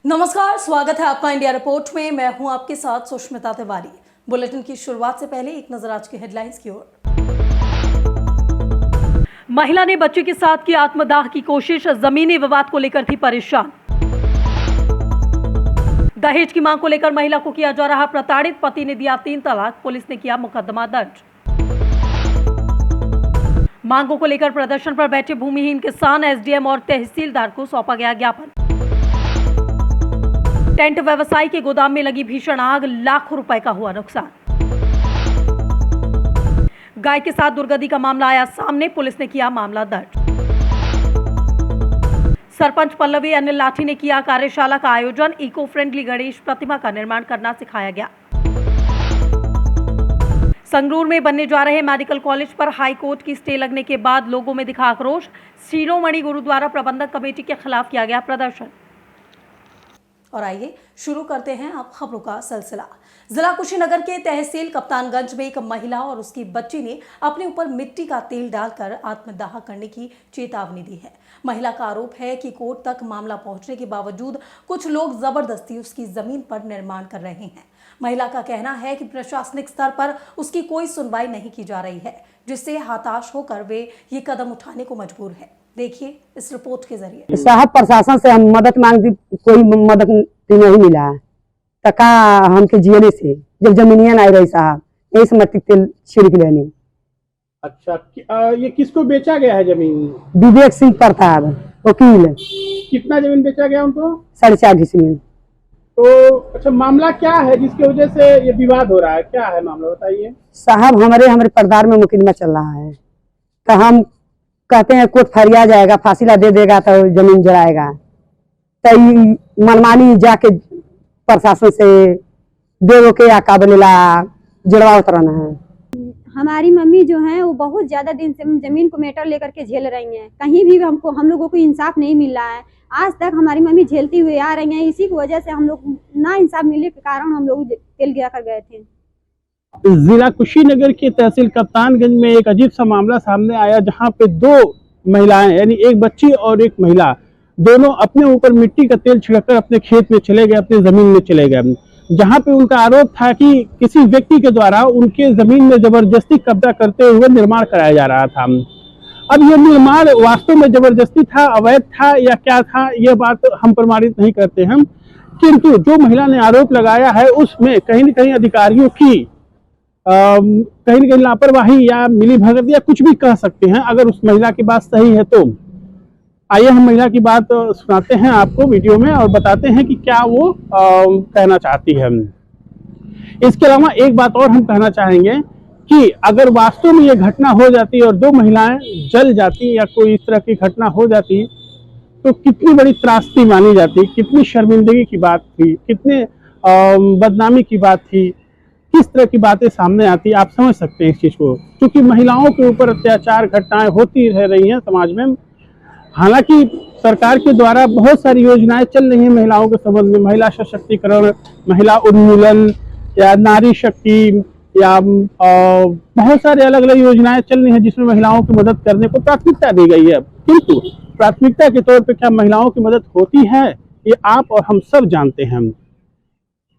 नमस्कार, स्वागत है आपका इंडिया रिपोर्ट में। मैं हूं आपके साथ सुष्मिता तिवारी। बुलेटिन की शुरुआत से पहले एक नजर आज की हेडलाइंस की ओर। महिला ने बच्चे के साथ की आत्मदाह की कोशिश, जमीनी विवाद को लेकर थी परेशान। दहेज की मांग को लेकर महिला को किया जा रहा प्रताड़ित, पति ने दिया 3 तलाक, पुलिस ने किया मुकदमा दर्ज। मांगों को लेकर प्रदर्शन पर बैठे भूमिहीन किसान, एसडीएम और तहसीलदार को सौंपा गया ज्ञापन। टेंट व्यवसायी के गोदाम में लगी भीषण आग, लाखों रुपए का हुआ नुकसान। गाय के साथ दुर्गति का मामला आया सामने, पुलिस ने किया मामला दर्ज। सरपंच पल्लवी अनिल लाठी ने किया कार्यशाला का आयोजन, इको फ्रेंडली गणेश प्रतिमा का निर्माण करना सिखाया गया। संगरूर में बनने जा रहे मेडिकल कॉलेज पर हाईकोर्ट की स्टे लगने के बाद लोगों में दिखा आक्रोश, शिरोमणि गुरुद्वारा प्रबंधक कमेटी के खिलाफ किया गया प्रदर्शन। और आइए शुरू करते हैं आप खबरों का सिलसिला। जिला कुशीनगर के तहसील कप्तानगंज में एक महिला और उसकी बच्ची ने अपने ऊपर मिट्टी का तेल डालकर आत्मदाह करने की चेतावनी दी है। महिला का आरोप है कि कोर्ट तक मामला पहुंचने के बावजूद कुछ लोग जबरदस्ती उसकी जमीन पर निर्माण कर रहे हैं। महिला का कहना है कि प्रशासनिक स्तर पर उसकी कोई सुनवाई नहीं की जा रही है, जिससे हताश होकर वे ये कदम उठाने को मजबूर है। देखिए इस रिपोर्ट के जरिए। साहब, प्रशासन से हम मदद मांगती, कोई मदद नहीं मिला। तका हमके जियले से जब जमीनिया नहीं रही साहब, यही से मट्टी तेल छिड़क लेनी। अच्छा, ये किसको बेचा गया है जमीन? विवेक सिंह प्रताप वकील। कितना जमीन बेचा गया उनको? 4.5 डिसमिल। तो अच्छा, मामला क्या है जिसकी वजह से ये विवाद हो रहा है? क्या है मामला, बताइए साहब। हमारे परिवार में मुकदमा चल रहा है, तो हम कहते हैं कोर्ट फरिया जाएगा, फासिला दे देगा तो जमीन जलाएगा। तो मनमानी जाके प्रशासन से देवो के या काबलेला जुड़वा उतरना है। हमारी मम्मी जो है वो बहुत ज्यादा दिन से जमीन को मैटर लेकर के झेल रही हैं। कहीं भी हम लोगों को इंसाफ नहीं मिल रहा है। आज तक हमारी मम्मी झेलती हुई आ रही हैं। इसी की वजह से हम लोग ना इंसाफ मिलने के कारण हम लोग तेल गिरा कर गए थे। जिला कुशीनगर के तहसील कप्तानगंज में एक अजीब सा मामला सामने आया, जहां पे 2 महिलाएं, यानी एक बच्ची और एक महिला, दोनों अपने ऊपर मिट्टी का तेल छिड़ककर अपने खेत में चले गए, अपनी जमीन में चले गए, जहां पे उनका आरोप था कि किसी व्यक्ति के द्वारा उनके जमीन में जबरदस्ती कब्जा करते हुए निर्माण कराया जा रहा था। अब यह निर्माण वास्तव में जबरदस्ती था, अवैध था या क्या था, यह बात हम प्रमाणित नहीं करते हैं, किंतु जो महिला ने आरोप लगाया है उसमें कहीं न कहीं अधिकारियों की कहीं न कहीं लापरवाही या मिलीभगत या कुछ भी कह सकते हैं, अगर उस महिला की बात सही है तो। आइए हम महिला की बात सुनाते हैं आपको वीडियो में और बताते हैं कि क्या वो कहना चाहती है। इसके अलावा एक बात और हम कहना चाहेंगे कि अगर वास्तव में ये घटना हो जाती और 2 महिलाएं जल जाती या कोई इस तरह की घटना हो जाती तो कितनी बड़ी त्रासदी मानी जाती, कितनी शर्मिंदगी की बात थी, कितने बदनामी की बात थी, किस तरह की बातें सामने आती, आप समझ सकते हैं इस चीज को। क्योंकि महिलाओं के ऊपर अत्याचार घटनाएं होती रह रही हैं समाज में। हालांकि सरकार के द्वारा बहुत सारी योजनाएं चल रही हैं महिलाओं के संबंध में, महिला सशक्तिकरण, महिला उन्मूलन या नारी शक्ति या बहुत सारे अलग अलग योजनाएं चल रही हैं जिसमें महिलाओं की मदद करने को प्राथमिकता दी गई है। किंतु प्राथमिकता के तौर पर क्या महिलाओं की मदद होती है, ये आप और हम सब जानते हैं।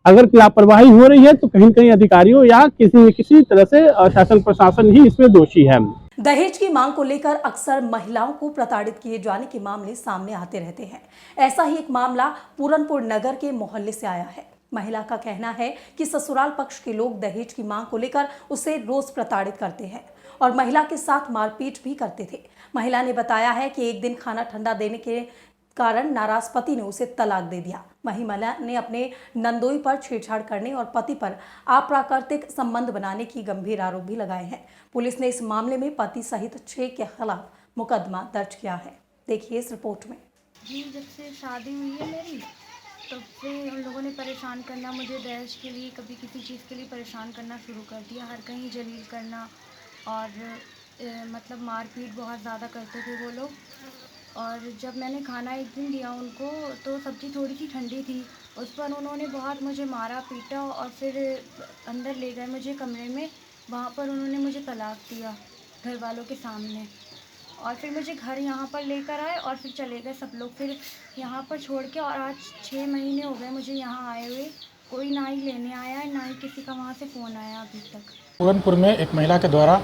अगर लापरवाही हो रही है तो कहीं न कहीं अधिकारियों या किसी न किसी तरह से शासन प्रशासन ही इसमें दोषी है। दहेज की मांग को लेकर अक्सर महिलाओं को प्रताड़ित किए जाने के मामले सामने आते रहते हैं। ऐसा ही एक मामला पूरनपुर नगर के मोहल्ले से आया है। महिला का कहना है कि ससुराल पक्ष के लोग दहेज की मांग को लेकर उसे रोज प्रताड़ित करते हैं और महिला के साथ मारपीट भी करते थे। महिला ने बताया है कि एक दिन खाना ठंडा देने के कारण नाराज पति ने उसे तलाक दे दिया। वहीं महिला ने अपने नंदोई पर छेड़छाड़ करने और पति पर अप्राकृतिक संबंध बनाने की गंभीर आरोप भी लगाए हैं। पुलिस ने इस मामले में पति सहित 6 के खिलाफ मुकदमा दर्ज किया है। देखिए इस रिपोर्ट में। जी, जब से शादी हुई है मेरी तब से उन लोगों ने परेशान करना, मुझे दहेज के लिए, कभी किसी चीज़ के लिए परेशान करना शुरू कर दिया। हर कहीं जलील करना और मतलब मारपीट बहुत ज़्यादा करते थे वो लोग। और जब मैंने खाना एक दिन दिया उनको तो सब्ज़ी थोड़ी सी ठंडी थी, उस पर उन्होंने बहुत मुझे मारा पीटा और फिर अंदर ले गए मुझे कमरे में। वहाँ पर उन्होंने मुझे तलाक दिया घर वालों के सामने। और फिर मुझे घर यहाँ पर लेकर आए और फिर चले गए सब लोग, फिर यहाँ पर छोड़ के। और आज 6 महीने हो गए मुझे यहाँ आए हुए, कोई ना ही लेने आया है, ना ही किसी का वहाँ से फ़ोन आया अभी तक। पूरनपुर में एक महिला के द्वारा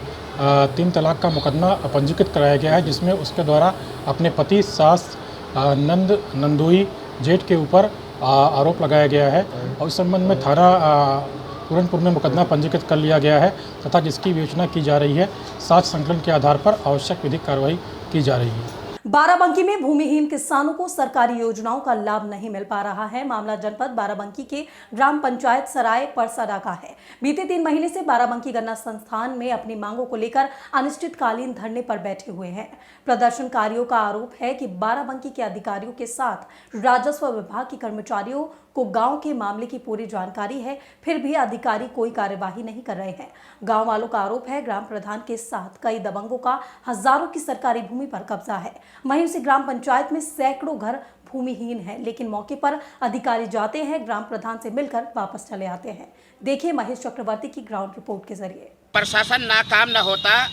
3 तलाक का मुकदमा पंजीकृत कराया गया है, जिसमें उसके द्वारा अपने पति, सास, नंदोई, जेठ के ऊपर आरोप लगाया गया है और इस संबंध में थाना पूरनपुर में मुकदमा पंजीकृत कर लिया गया है तथा जिसकी विवेचना की जा रही है। साक्ष्य संकलन के आधार पर आवश्यक विधिक कार्रवाई की जा रही है। बाराबंकी में भूमिहीन किसानों को सरकारी योजनाओं का लाभ नहीं मिल पा रहा है। मामला जनपद बाराबंकी के ग्राम पंचायत सराय परसदा का है। बीते 3 महीने से बाराबंकी गन्ना संस्थान में अपनी मांगों को लेकर अनिश्चितकालीन धरने पर बैठे हुए हैं। प्रदर्शनकारियों का आरोप है कि बाराबंकी के अधिकारियों के साथ राजस्व विभाग के कर्मचारियों को गांव के मामले की पूरी जानकारी है, फिर भी अधिकारी कोई कार्यवाही नहीं कर रहे हैं। गांव वालों का आरोप है ग्राम प्रधान के साथ कई दबंगों का हजारों की सरकारी भूमि पर कब्जा है। वहीं उसी ग्राम पंचायत में सैकड़ों घर भूमिहीन है, लेकिन मौके पर अधिकारी जाते हैं, ग्राम प्रधान से मिलकर वापस चले आते हैं। देखिए महेश चक्रवर्ती की ग्राउंड रिपोर्ट के जरिए। प्रशासन नाकाम न होता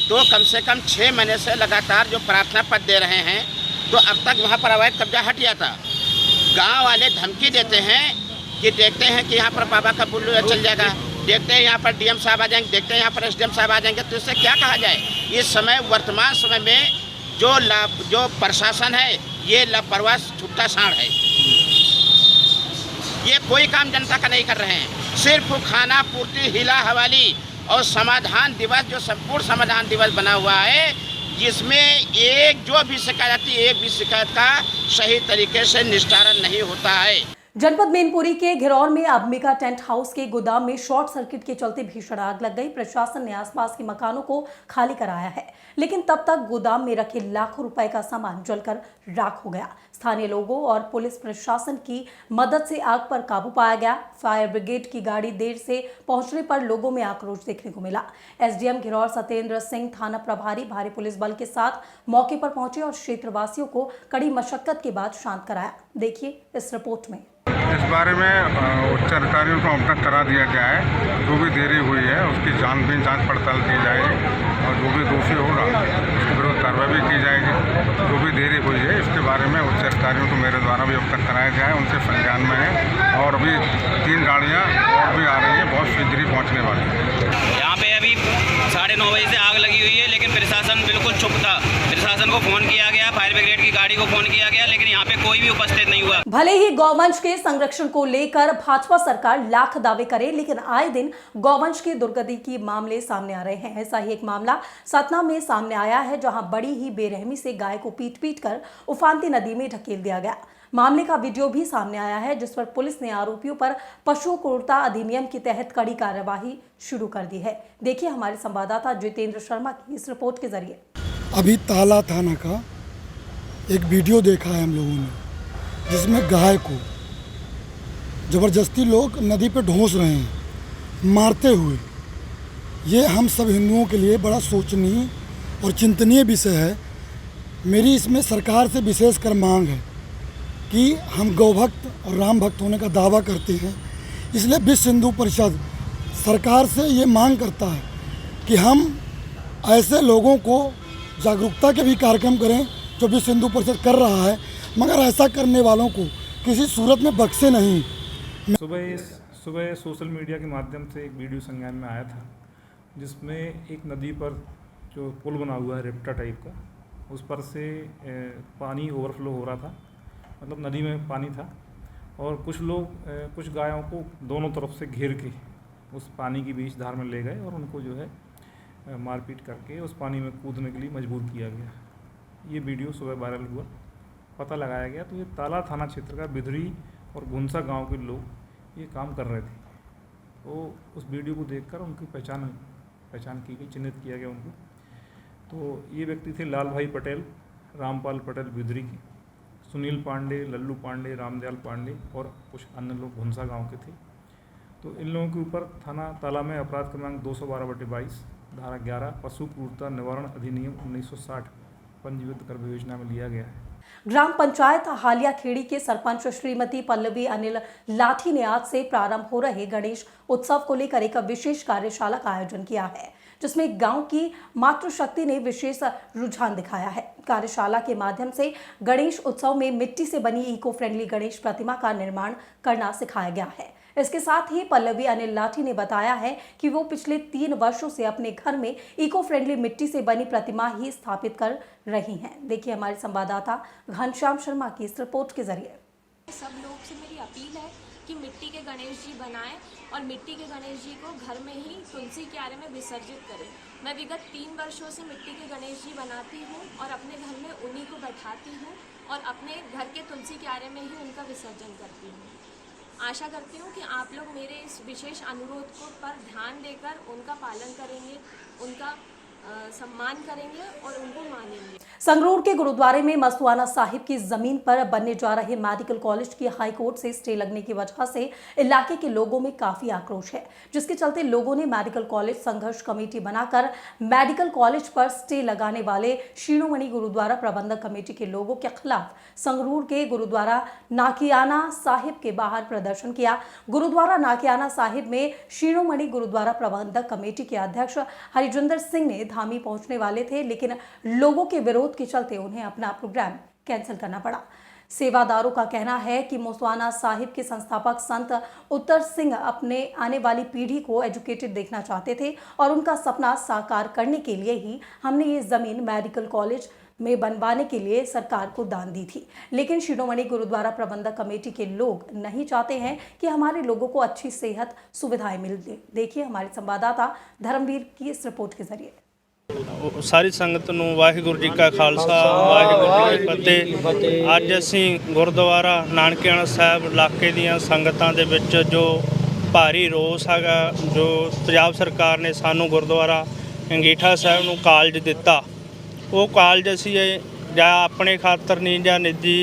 तो कम से कम 6 महीने से लगातार जो प्रार्थना पत्र दे रहे हैं तो अब तक वहाँ पर अवैध कब्जा हट गया था। गांव वाले धमकी देते हैं कि देखते हैं कि यहाँ पर बाबा का बुल्लू चल जाएगा, देखते हैं यहाँ पर डीएम साहब आ जाएंगे, देखते हैं यहाँ पर एसडीएम साहब आ जाएंगे। तो इससे क्या कहा जाए, इस समय वर्तमान समय में जो प्रशासन है ये लापरवाह छुट्टा साढ़ है। ये कोई काम जनता का नहीं कर रहे हैं, सिर्फ खाना पूर्ति, हिला हवाली और समाधान दिवस, जो संपूर्ण समाधान दिवस बना हुआ है, जिसमें एक जो भी शिकायत आती है, एक भी शिकायत का सही तरीके से निस्तारण नहीं होता है। जनपद मैनपुरी के घिरौर में अंबिका टेंट हाउस के गोदाम में शॉर्ट सर्किट के चलते भीषण आग लग गई। प्रशासन ने आसपास के मकानों को खाली कराया है, लेकिन तब तक गोदाम में रखे लाखों रुपए का सामान जलकर राख हो गया। स्थानीय लोगों और पुलिस प्रशासन की मदद से आग पर काबू पाया गया। फायर ब्रिगेड की गाड़ी देर से पहुंचने पर लोगों में आक्रोश देखने को मिला। एसडीएम घिरौर सत्येंद्र सिंह, थाना प्रभारी भारी पुलिस बल के साथ मौके पर पहुंचे और क्षेत्रवासियों को कड़ी मशक्कत के बाद शांत कराया। देखिए इस रिपोर्ट में। इस बारे में उच्च अधिकारियों को अवगत करा दिया गया है। जो भी देरी हुई है उसकी जांच पड़ताल की जाएगी और जो भी दोषी होगा उसके विरुद्ध कार्रवाई भी की जाएगी। जो भी देरी हुई है इसके बारे में उच्च अधिकारियों को मेरे द्वारा भी अवगत कराया गया है, उनसे संज्ञान में है और अभी 3 गाड़ियाँ और भी आ रही हैं, बहुत शीघ्र ही पहुँचने वाली है। यहाँ पे अभी 9:30 बजे से आग लगी हुई है, लेकिन प्रशासन बिल्कुल चुप था। प्रशासन को फोन किया गया, फायर ब्रिगेड की गाड़ी को फोन किया गया, लेकिन यहाँ पे कोई भी उपस्थित नहीं हुआ। भले ही गौवंश के संरक्षण को लेकर भाजपा सरकार लाख दावे करे, लेकिन आए दिन गौवंश की दुर्गति की मामले सामने आ रहे हैं। ऐसा ही एक मामला सतना में सामने आया है, जहां बड़ी ही बेरहमी से गाय को पीट कर उफानती नदी में ढकेल दिया गया। मामले का वीडियो भी सामने आया है, जिस पर पुलिस ने आरोपियों पर पशु क्रूरता अधिनियम के तहत कड़ी कार्यवाही शुरू कर दी है। देखिए हमारे संवाददाता जितेंद्र शर्मा की इस रिपोर्ट के जरिए। अभी ताला थाना का एक वीडियो देखा है हम लोगों ने, जिसमें गाय को जबरदस्ती लोग नदी पे ढोंस रहे हैं मारते हुए। ये हम सब हिंदुओं के लिए बड़ा सोचनीय और चिंतनीय विषय है। मेरी इसमें सरकार से विशेषकर मांग है कि हम गौभक्त और राम भक्त होने का दावा करते हैं, इसलिए विश्व हिंदू परिषद सरकार से ये मांग करता है कि हम ऐसे लोगों को जागरूकता के भी कार्यक्रम करें जो विश्व हिंदू परिषद कर रहा है, मगर ऐसा करने वालों को किसी सूरत में बख्शे नहीं। सुबह सोशल मीडिया के माध्यम से एक वीडियो संज्ञान में आया था, जिसमें एक नदी पर जो पुल बना हुआ है रेप्टा टाइप का, उस पर से पानी ओवरफ्लो हो रहा था, मतलब नदी में पानी था और कुछ लोग कुछ गायों को दोनों तरफ से घेर के उस पानी की बीच धार में ले गए और उनको जो है मारपीट करके उस पानी में कूदने के लिए मजबूर किया गया। ये वीडियो सुबह वायरल हुआ, पता लगाया गया तो ये ताला थाना क्षेत्र का बिधरी और घुनसा गांव के लोग ये काम कर रहे थे। तो उस वीडियो को देखकर उनकी पहचान की गई, चिन्हित किया गया उनको। तो ये व्यक्ति थे लाल भाई पटेल, रामपाल पटेल बिधरी के, सुनील पांडे, लल्लू पांडे, रामदयाल पांडे और कुछ अन्य लोग घुनसा गांव के थे। तो इन लोगों के ऊपर थाना ताला में अपराध क्रमांक 212/22 धारा 11 पशु क्रूरता निवारण अधिनियम 1960 पंजीबद्ध कर विवेचना में लिया गया है। ग्राम पंचायत हालिया खेड़ी के सरपंच श्रीमती पल्लवी अनिल लाठी ने आज से प्रारंभ हो रहे गणेश उत्सव को लेकर एक विशेष कार्यशाला का आयोजन किया है। जिसमें गांव की मातृशक्ति ने विशेष रुझान दिखाया है। कार्यशाला के माध्यम से गणेश उत्सव में मिट्टी से बनी इको फ्रेंडली गणेश प्रतिमा का निर्माण करना सिखाया गया है। इसके साथ ही पल्लवी अनिल लाठी ने बताया है कि वो पिछले 3 वर्षों से अपने घर में इको फ्रेंडली मिट्टी से बनी प्रतिमा ही स्थापित कर रही हैं। देखिए हमारे संवाददाता घनश्याम शर्मा की इस रिपोर्ट के जरिए। सब लोग से मेरी अपील है कि मिट्टी के गणेश जी बनाएं और मिट्टी के गणेश जी को घर में ही तुलसी क्यारे में विसर्जित करें। मैं विगत 3 वर्षों से मिट्टी के गणेश जी बनाती हूँ और अपने घर में उन्हीं को बैठाती हूँ और अपने घर के तुलसी क्यारे में ही उनका विसर्जन करती हूँ। आशा करती हूँ कि आप लोग मेरे इस विशेष अनुरोध को पर ध्यान देकर उनका पालन करेंगे, उनका सम्मान करेंगे और उनको मानेंगे। संगरूर के गुरुद्वारे में मस्तुआना साहिब की जमीन पर बनने जा रहे मेडिकल कॉलेज की हाई कोर्ट से स्टे लगने की वजह से इलाके के लोगों में काफी आक्रोश है, जिसके चलते लोगों ने मेडिकल कॉलेज संघर्ष कमेटी बनाकर मेडिकल कॉलेज पर स्टे लगाने वाले शिरोमणि गुरुद्वारा प्रबंधक कमेटी के लोगों के खिलाफ संगरूर के गुरुद्वारा नाकियाना साहिब के बाहर प्रदर्शन किया। गुरुद्वारा नाकियाना साहिब में शिरोमणि गुरुद्वारा प्रबंधक कमेटी के अध्यक्ष हरिजिंदर सिंह ने धामी पहुंचने वाले थे, लेकिन लोगों के विरोध के चलते उन्हें अपना प्रोग्राम कैंसिल करना पड़ा। सेवादारों का कहना है कि मस्तुआना साहिब के संस्थापक संत उत्तर सिंह अपने आने वाली पीढ़ी को एजुकेटेड देखना चाहते थे और उनका सपना साकार करने के लिए ही हमने ये जमीन मेडिकल कॉलेज में बनवाने के लिए सरकार को दान दी थी। लेकिन शिरोमणि गुरुद्वारा प्रबंधक कमेटी के लोग नहीं चाहते हैं कि हमारे लोगों को अच्छी सेहत सुविधाएं मिले। देखिए हमारे संवाददाता धर्मवीर की इस रिपोर्ट के जरिए। सारी संगत नूं वाहिगुरू जी का खालसा वाहिगुरू जी की फतेह। अज असीं गुरुद्वारा नानकियाना साहिब इलाके दीआं संगतां दे विच जो भारी रोस हैगा, जो पंजाब सरकार ने सानू गुरुद्वारा अंगीठा साहिब नूं कालज दिता, वो कालज असीं जां अपने खातर नहीं जां निजी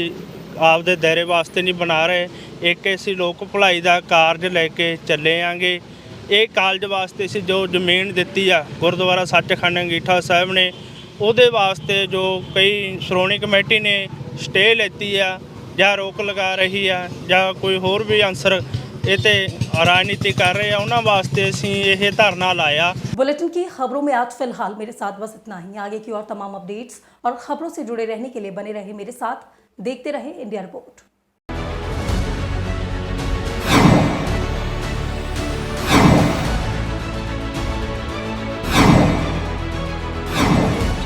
आपदे दायरे वास्ते नहीं बना रहे। एक असीं लोक भलाई दा कारज लैके चले आंगे। ਇਹ ਕਾਲਜ ਵਾਸਤੇ ਸੀ ਜੋ ਜ਼ਮੀਨ ਦਿੱਤੀ ਆ ਗੁਰਦੁਆਰਾ ਸੱਚਖੰਡ ਅੰਗੀਠਾ ਸਾਹਿਬ ਨੇ, ਉਹਦੇ ਵਾਸਤੇ ਜੋ ਕਈ ਸ਼੍ਰੋਮਣੀ ਕਮੇਟੀ ਨੇ ਸਟੇ ਲੈਤੀ ਆ ਜਾਂ ਰੋਕ ਲਗਾ ਰਹੀ ਆ ਜਾਂ ਕੋਈ ਹੋਰ ਵੀ ਅਨਸਰ ਇਹ ਤੇ ਰਾਜਨੀਤੀ कर रहे हैं, उन्होंने वास्ते ਅਸੀਂ ਇਹ ਧਰਨਾ ਲਾਇਆ। बुलेटिन की खबरों में आज फिलहाल मेरे साथ बस इतना ही। आगे की और तमाम अपडेट्स और खबरों से जुड़े रहने के लिए बने रहे मेरे साथ, देखते रहे इंडिया रिपोर्ट।